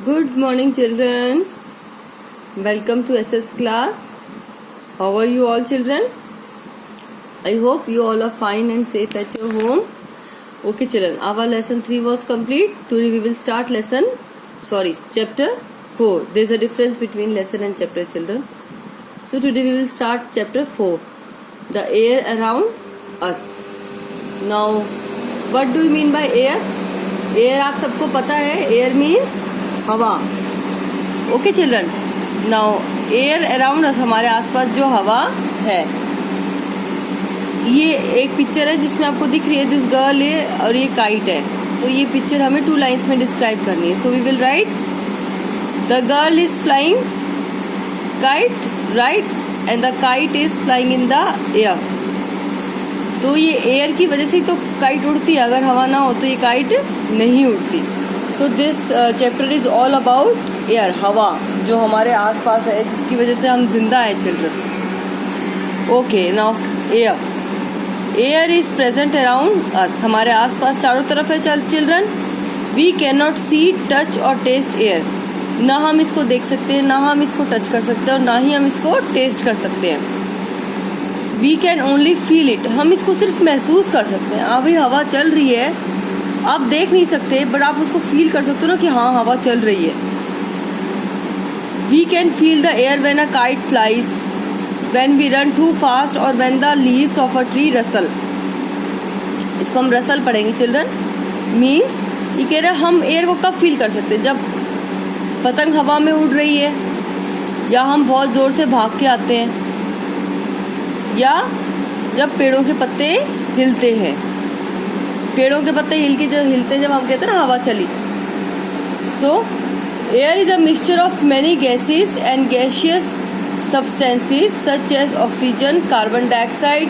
Good morning, children. Welcome to SS class. How are you all, children? I hope you all are fine and safe at your home. Okay, children. Our lesson 3 was complete. Today we will start chapter 4. There is a difference between lesson and chapter, children. So today we will start chapter 4. The air around us. Now, what do you mean by air? Air आप सबको पता है. Air means हवा. Okay children. Now air around us, हमारे आसपास जो हवा है. ये एक पिक्चर है जिसमें आपको दिख रही है दिस गर्ल है और ये काइट है. तो ये पिक्चर हमें 2 लाइन्स में डिस्क्राइब करनी है. So we will write the girl is flying kite, right, and the kite is flying in the air. तो ये एयर की वजह से तो काइट उड़ती है. अगर हवा ना हो तो ये काइट नहीं उड़ती. So this chapter is all about air, हवा जो हमारे आसपास है जिसकी वजह से हम जिंदा हैं children. Okay, now air is present around us, हमारे आसपास चारों तरफ है children. We can not see, touch और टेस्ट एयर. ना हम इसको देख सकते हैं, ना हम इसको टच कर सकते हैं और ना ही हम इसको टेस्ट कर सकते हैं. We can only feel it, हम इसको सिर्फ महसूस कर सकते हैं. अभी हवा चल रही है, आप देख नहीं सकते बट आप उसको फील कर सकते हो ना कि हाँ हवा चल रही है. We can feel the air when a kite flies, when we run too fast और when the leaves of a tree rustle. इसको हम रसल पढ़ेंगे चिल्ड्रन. मीन्स ये कह रहे हैं हम एयर को कब फील कर सकते हैं, जब पतंग हवा में उड़ रही है, या हम बहुत जोर से भाग के आते हैं, या जब पेड़ों के पत्ते हिलते हैं. पेड़ों के पत्ते हिलते जब हम कहते हैं ना हवा चली. So air is a mixture of many gases and gaseous substances such as oxygen, carbon dioxide,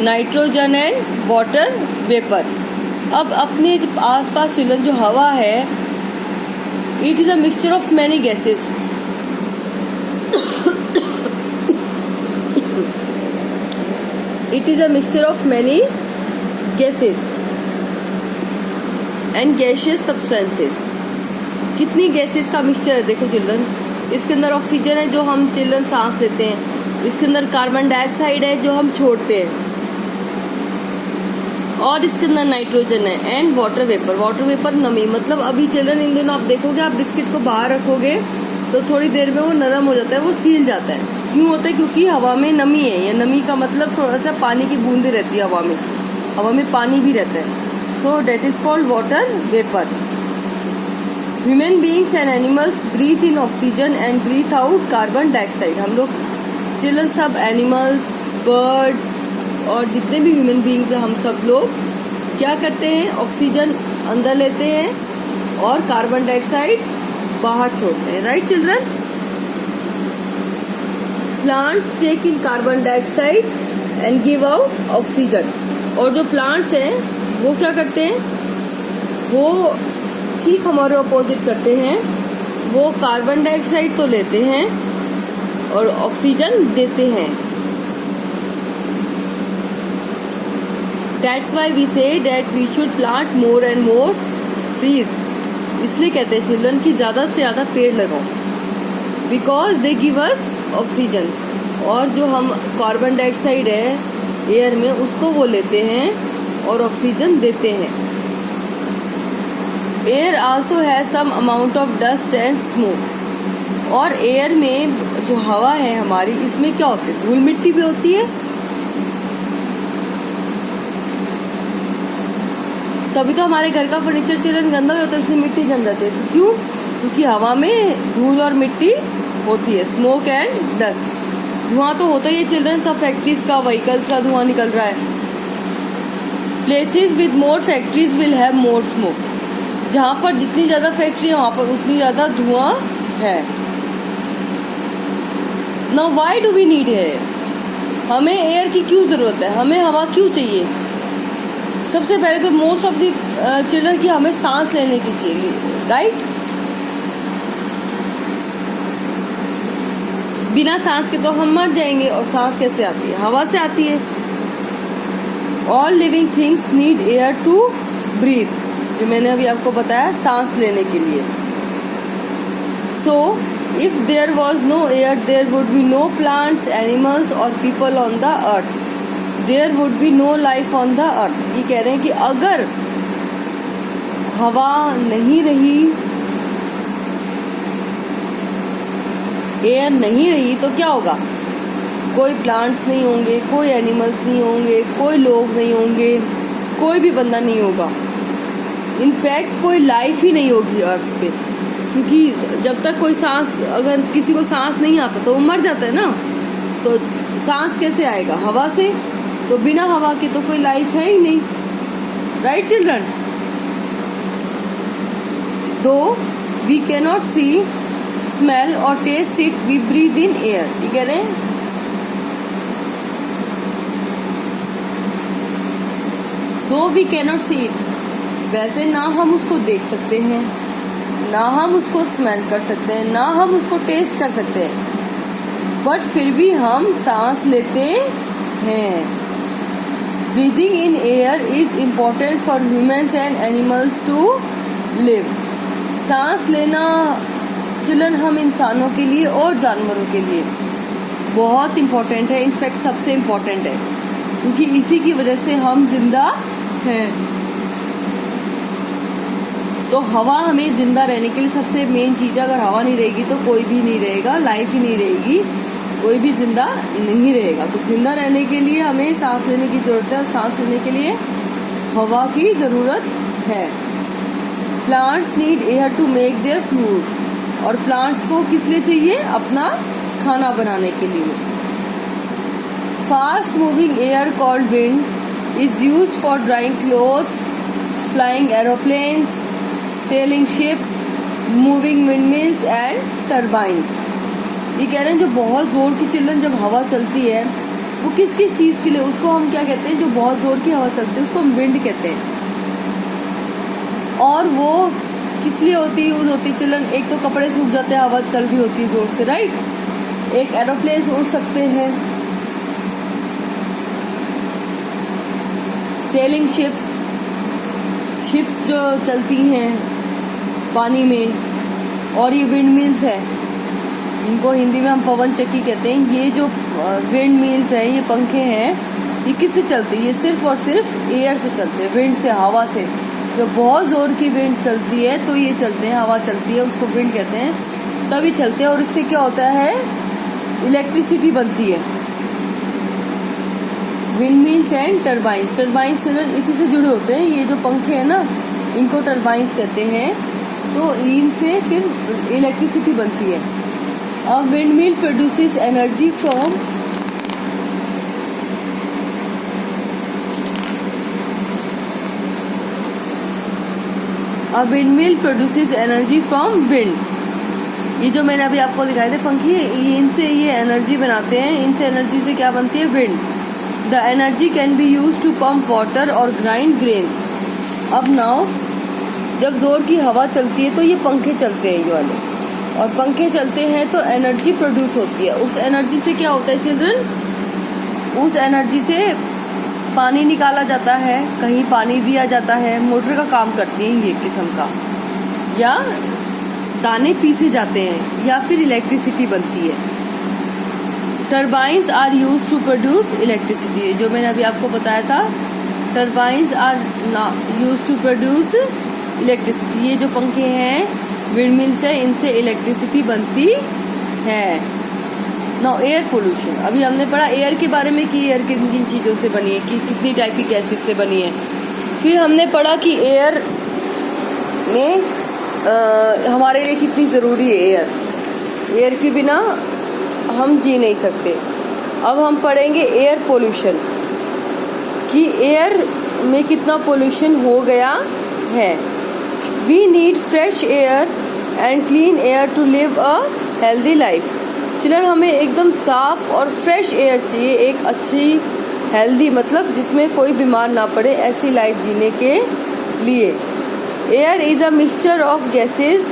nitrogen and water vapour. अब अपने आसपास जो हवा है, it is a mixture of many gases. It is a mixture of many gases and gaseous substances. कितनी gases का mixture है देखो चिल्ड्रन. इसके अंदर ऑक्सीजन है जो हम चिल्ड्रन सांस लेते हैं. इसके अंदर कार्बन डाइऑक्साइड है जो हम छोड़ते हैं, और इसके अंदर नाइट्रोजन है and water vapour. Water vapour नमी, मतलब अभी चिल्ड्रन इन दिनों आप देखोगे, आप बिस्किट को बाहर रखोगे तो थोड़ी देर में वो नरम हो जाता है, वो सील जाता है. क्यों होता है? क्योंकि हवा में नमी है. या नमी का मतलब थोड़ा सा पानी की बूंदे रहती है हवा में. हवा में पानी भी रहता है. So that is called water vapor. Human beings and animals breathe in oxygen and breathe out carbon dioxide. हम लोग चिल्ड्रन सब एनिमल्स, बर्ड्स और जितने भी ह्यूमन बींग्स हैं, हम सब लोग क्या करते हैं? ऑक्सीजन अंदर लेते हैं और कार्बन डाइऑक्साइड बाहर छोड़ते हैं. Right children? Plants take in carbon dioxide and give out oxygen. और जो प्लांट्स हैं वो क्या करते हैं? वो ठीक हमारे अपोजिट करते हैं. वो कार्बन डाइऑक्साइड तो लेते हैं और ऑक्सीजन देते हैं. That's why we say that we should plant more and more trees. इसलिए कहते हैं चिल्ड्रन कि ज्यादा से ज्यादा पेड़ लगाओ, because they give us oxygen. और जो हम कार्बन डाइऑक्साइड है एयर में, उसको वो लेते हैं और ऑक्सीजन देते हैं. Air also has some amount of dust and smoke. और एयर में जो हवा है हमारी, इसमें क्या होती है? धूल मिट्टी भी होती है. तभी तो हमारे घर का फर्नीचर चिल्ड्रन गंदा होता है, उसमें मिट्टी जम जाती है. तो क्यों? क्योंकि हवा में धूल और मिट्टी होती है. Smoke and dust. धुआं तो होता ही है चिल्ड्रन, सब फैक्ट्रीज का, व्हीकल्स का धुआं निकल रहा है. Places with more factories will have more smoke. जहां पर जितनी ज्यादा फैक्ट्री है वहां पर उतनी ज्यादा धुआं है. Now why do we need air? हमें एयर की क्यों जरूरत है? हमें हवा क्यों चाहिए? सबसे पहले तो मोस्ट ऑफ दी चिल्ड्रन की हमें सांस लेने की चाहिए. राइट? बिना सांस के तो हम मर जाएंगे. और सांस कैसे आती है? हवा से आती है. All living things need air to breathe, जो मैंने अभी आपको बताया सांस लेने के लिए. So if there was no air, there would be no plants, animals or people on the earth. There would be no life on the earth. ये कह रहे हैं कि अगर हवा नहीं रही, एयर नहीं रही, तो क्या होगा? कोई प्लांट्स नहीं होंगे, कोई एनिमल्स नहीं होंगे, कोई लोग नहीं होंगे, कोई भी बंदा नहीं होगा। इनफैक्ट कोई लाइफ ही नहीं होगी अर्थ पे, क्योंकि जब तक कोई सांस, अगर किसी को सांस नहीं आता तो वो मर जाता है ना। तो सांस कैसे आएगा? हवा से। तो बिना हवा के तो कोई लाइफ है ही नहीं, right children? Though we cannot see, smell और taste it, we breathe in air. ये कह रहे हैं दो वी कैनॉट सी इट, वैसे ना हम उसको देख सकते हैं, ना हम उसको स्मेल कर सकते हैं, ना हम उसको टेस्ट कर सकते हैं, बट फिर भी हम सांस लेते हैं। Breathing in air is important for humans and animals to live. सांस लेना चिल्ड्रन हम इंसानों के लिए और जानवरों के लिए बहुत इम्पोर्टेंट है, इनफैक्ट सबसे इम्पोर्टेंट है, क्योंकि इसी की वजह से हम जिंदा हैं। तो हवा हमें जिंदा रहने के लिए सबसे मेन चीज है। अगर हवा नहीं रहेगी तो कोई भी नहीं रहेगा, लाइफ ही नहीं रहेगी, कोई भी जिंदा नहीं रहेगा। तो जिंदा रहने के लिए हमें सांस लेने की जरूरत है, और सांस लेने के लिए हवा की जरूरत है। Plants need air to make their food, और प्लांट्स को किस लिए चाहिए? अपना खाना बनाने के लिए। Fast moving air called wind is used for drying clothes, flying aeroplanes, sailing ships, moving windmills and turbines. ये कह रहे हैं जो बहुत जोर की चिल्ड्रन जब हवा चलती है वो किस किस चीज के लिए, उसको हम क्या कहते हैं? जो बहुत जोर की हवा चलती है उसको हम विंड कहते हैं। और वो किस लिए होती यूज होती है चिल्ड्रन? एक तो कपड़े सूख जाते हैं, हवा चल रही होती है जोर से, राइट? एक एरोप्लेन उड़ सकते हैं, सेलिंग शिप्स, शिप्स जो चलती हैं पानी में, और ये विंड मिल्स है, इनको हिंदी में हम पवन चक्की कहते हैं। ये जो विंड मिल्स है, ये पंखे हैं, ये किससे चलते हैं? ये सिर्फ और सिर्फ एयर से चलते हैं, विंड से, हवा से। जो बहुत जोर की विंड चलती है तो ये चलते हैं, हवा चलती है, उसको विंड कहते हैं, तभी चलते हैं। और इससे क्या होता है? इलेक्ट्रिसिटी बनती है। Wind mills and turbines, turbines इसी से जुड़े होते हैं। ये जो पंखे हैं ना, इनको टर्बाइंस कहते हैं। तो इनसे फिर इलेक्ट्रिसिटी बनती है। A wind mill produces energy from a wind mill produces energy from wind. ये जो मैंने अभी आपको दिखाए थे पंखे, इनसे ये एनर्जी बनाते हैं। इनसे एनर्जी से क्या बनती है? Wind. The energy can be use to pump water और ग्राइंड ग्रेन्स। अब नाउ जब जोर की हवा चलती है तो ये पंखे चलते हैं, ये वाले, और पंखे चलते हैं तो एनर्जी प्रोड्यूस होती है। उस एनर्जी से क्या होता है चिल्ड्रन? उस एनर्जी से पानी निकाला जाता है, कहीं पानी दिया जाता है, मोटर का काम करती है ये किस्म का, या दाने पीसे जाते हैं, या फिर इलेक्ट्रिसिटी बनती है। Turbines are use to produce electricity, जो मैंने अभी आपको बताया था, turbines are use to produce electricity. ये जो पंखे हैं विंड मिल्स है, इनसे इलेक्ट्रिसिटी बनती है। नाउ एयर पोल्यूशन, अभी हमने पढ़ा एयर के बारे में कि एयर किन किन चीज़ों से बनी है, कि कितनी टाइप की गैसेस से बनी है। फिर हमने पढ़ा कि एयर में हमारे लिए कितनी ज़रूरी है एयर, एयर के बिना हम जी नहीं सकते। अब हम पढ़ेंगे एयर पोल्यूशन, कि एयर में कितना पोल्यूशन हो गया है। We need fresh air and clean air to live a healthy life. Children, हमें एकदम साफ और फ्रेश एयर चाहिए, एक अच्छी हेल्दी, मतलब जिसमें कोई बीमार ना पड़े, ऐसी लाइफ जीने के लिए। Air is a mixture of gases,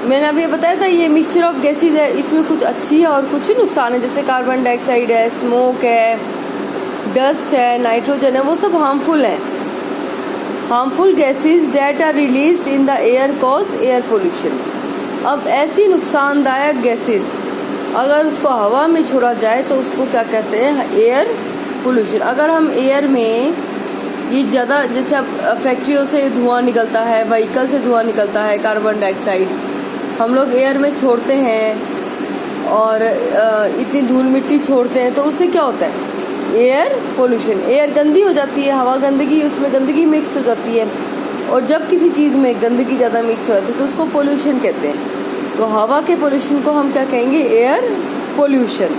मैंने अभी बताया था ये मिक्सचर ऑफ गैसेस है, इसमें कुछ अच्छी है और कुछ नुकसान है, जैसे कार्बन डाइऑक्साइड है, स्मोक है, डस्ट है, नाइट्रोजन है, वो सब हार्मफुल है। Harmful gases that are released in the air cause air pollution. अब ऐसी नुकसानदायक गैसेस अगर उसको हवा में छोड़ा जाए तो उसको क्या कहते हैं, एयर पोल्यूशन। अगर हम एयर में ये ज़्यादा, जैसे अब फैक्ट्रियों से धुआं निकलता है, व्हीकल से धुआं निकलता है, कार्बन डाइऑक्साइड हम लोग एयर में छोड़ते हैं और इतनी धूल मिट्टी छोड़ते हैं, तो उससे क्या होता है, एयर पोल्यूशन। एयर गंदी हो जाती है, हवा गंदगी, उसमें गंदगी मिक्स हो जाती है, और जब किसी चीज़ में गंदगी ज़्यादा मिक्स हो जाती है तो उसको पोल्यूशन कहते हैं। तो हवा के पोल्यूशन को हम क्या कहेंगे, air pollution.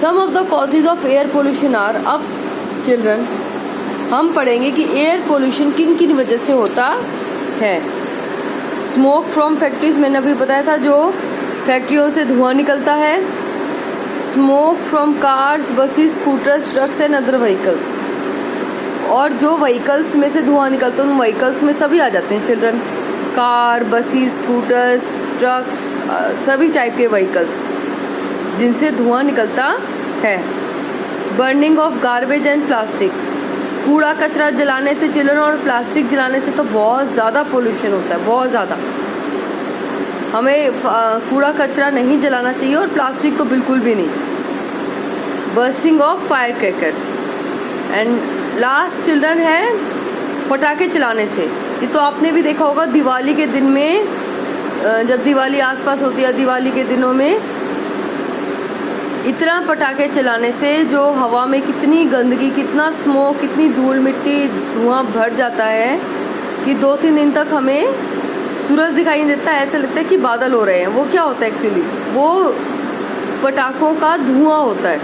Some of the causes of air pollution are, अब चिल्ड्रन हम पढ़ेंगे कि एयर पोल्यूशन किन किन वजह से होता है। स्मोक फ्रॉम फैक्ट्रीज, मैंने अभी बताया था, जो फैक्ट्रियों से धुआं निकलता है। Smoke from cars, buses, scooters, trucks and other vehicles, और जो व्हीकल्स में से धुआं निकलता है उन व्हीकल्स में सभी आ जाते हैं children, car, buses, scooters, trucks, सभी टाइप के व्हीकल्स जिनसे धुआं निकलता है। Burning of garbage and plastic, कूड़ा कचरा जलाने से चिल्ड्रन और प्लास्टिक जलाने से तो बहुत ज़्यादा पोल्यूशन होता है, बहुत ज़्यादा। हमें कूड़ा कचरा नहीं जलाना चाहिए और प्लास्टिक तो बिल्कुल भी नहीं। Bursting of fire crackers and last children है पटाखे चलाने से। ये तो आपने भी देखा होगा दिवाली के दिन में, जब दिवाली आसपास होती है, दिवाली के दिनों में इतना पटाखे चलाने से जो हवा में कितनी गंदगी, कितना स्मोक, कितनी धूल मिट्टी, धुआं भर जाता है कि 2-3 दिन तक हमें सूरज दिखाई नहीं देता, ऐसा लगता है कि बादल हो रहे हैं। वो क्या होता है एक्चुअली, वो पटाखों का धुआं होता है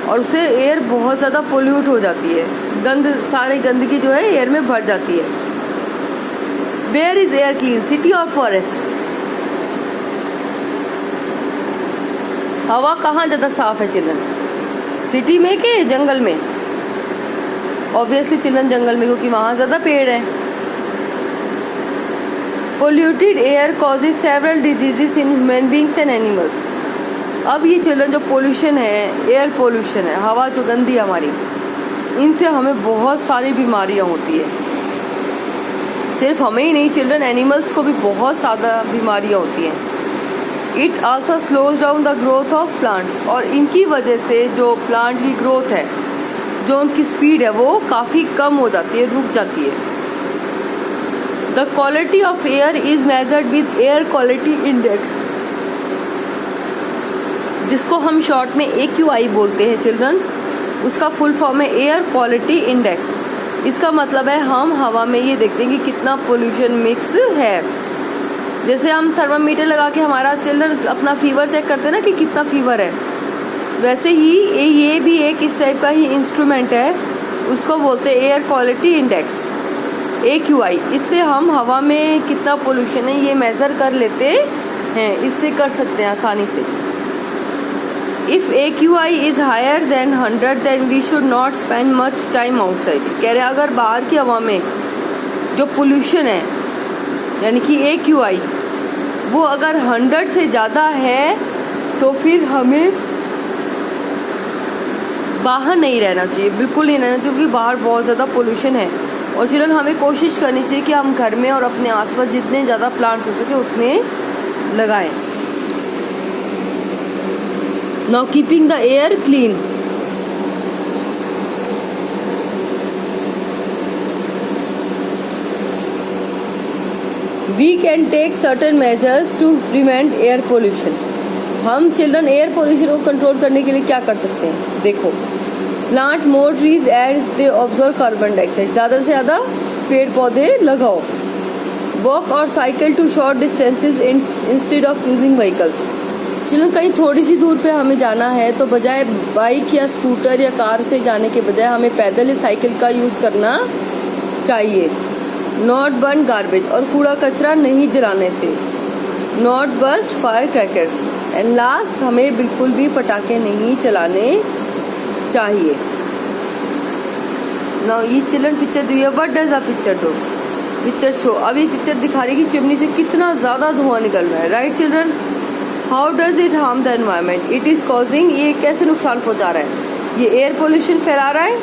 और उससे एयर बहुत ज़्यादा पोल्यूट हो जाती है, सारी गंदगी जो है एयर में भर जाती है। Where is air clean, city और फॉरेस्ट? हवा कहाँ ज़्यादा साफ है चिल्ड्रन, सिटी में कि जंगल में? ऑब्वियसली चिल्ड्रन जंगल में, क्योंकि वहाँ ज़्यादा पेड़ हैं। Polluted air causes several diseases in human beings and animals. अब ये चिल्ड्रन जो पोल्यूशन है, एयर पोल्यूशन है, हवा जो गंदी है हमारी, इनसे हमें बहुत सारी बीमारियां होती है। सिर्फ हमें ही नहीं चिल्ड्रन, एनिमल्स को भी बहुत ज़्यादा बीमारियां होती हैं। It also slows down the growth of plants, और इनकी वजह से जो प्लांट की ग्रोथ है, जो उनकी स्पीड है, वो काफ़ी कम हो जाती है, रुक जाती है। The quality of air is measured with air quality index, जिसको हम शॉर्ट में AQI बोलते हैं चिल्ड्रन। उसका फुल फॉर्म है एयर क्वालिटी इंडेक्स। इसका मतलब है हम हवा में ये देखते हैं कि कितना पोल्यूशन मिक्स है। जैसे हम थर्मामीटर लगा के हमारा चिल्ड्रन अपना फीवर चेक करते हैं ना कि कितना फीवर है, वैसे ही ये भी एक इस टाइप का ही इंस्ट्रूमेंट है, उसको बोलते हैं एयर क्वालिटी इंडेक्स, AQI। इससे हम हवा में कितना पोल्यूशन है ये मेज़र कर लेते हैं, इससे कर सकते हैं आसानी से। If AQI is higher than 100 then we should not spend much time outside. कह रहे हैं अगर बाहर की हवा में जो पोल्यूशन है, यानी कि AQI, वो अगर 100 से ज़्यादा है तो फिर हमें बाहर नहीं रहना चाहिए, बिल्कुल नहीं रहना चाहिए, क्योंकि बाहर बहुत ज़्यादा पोल्यूशन है। और चिल्ड्रन हमें कोशिश करनी चाहिए कि हम घर में और अपने आसपास जितने ज़्यादा प्लांट्स हो सके उतने लगाएं। Now keeping the air clean. We can take certain measures to prevent air pollution. हम चिल्ड्रन एयर पोल्यूशन को कंट्रोल करने के लिए क्या कर सकते हैं? देखो, plant more trees as they absorb carbon dioxide, ज़्यादा से ज़्यादा पेड़ पौधे लगाओ। वॉक और cycle to short distances instead of using vehicles. Children कहीं थोड़ी सी दूर पे हमें जाना है तो बजाय बाइक या स्कूटर या कार से जाने के बजाय हमें पैदल या साइकिल का यूज़ करना चाहिए। नॉट बर्न गार्बेज, और कूड़ा कचरा नहीं जलाने से। Not burst fire crackers, and last हमें बिल्कुल भी पटाखे नहीं चलाने चाहिए। नाउ ये चिल्ड्रन पिक्चर दी है, what does a picture do? Picture show. अब ये पिक्चर दिखा रही है कि चिमनी से कितना ज़्यादा धुआं निकल रहा है, right children? How does it harm the environment? It is causing, ये कैसे नुकसान पहुंचा रहा है? ये एयर पोल्यूशन फैला रहा है।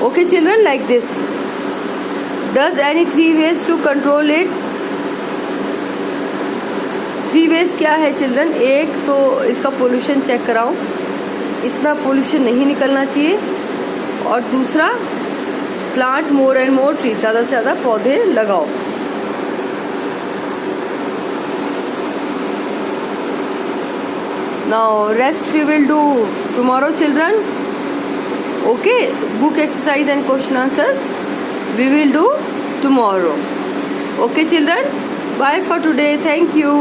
Okay children, like this Does any 3 ways to control it? 3 ways क्या है चिल्ड्रन? एक तो इसका पोल्यूशन चेक कराओ, इतना पोल्यूशन नहीं निकलना चाहिए, और दूसरा plant more and more tree, ज़्यादा से ज़्यादा पौधे लगाओ. Now rest we will do tomorrow children. Okay, book exercise and question answers we will do tomorrow. Okay children, bye for today. Thank you.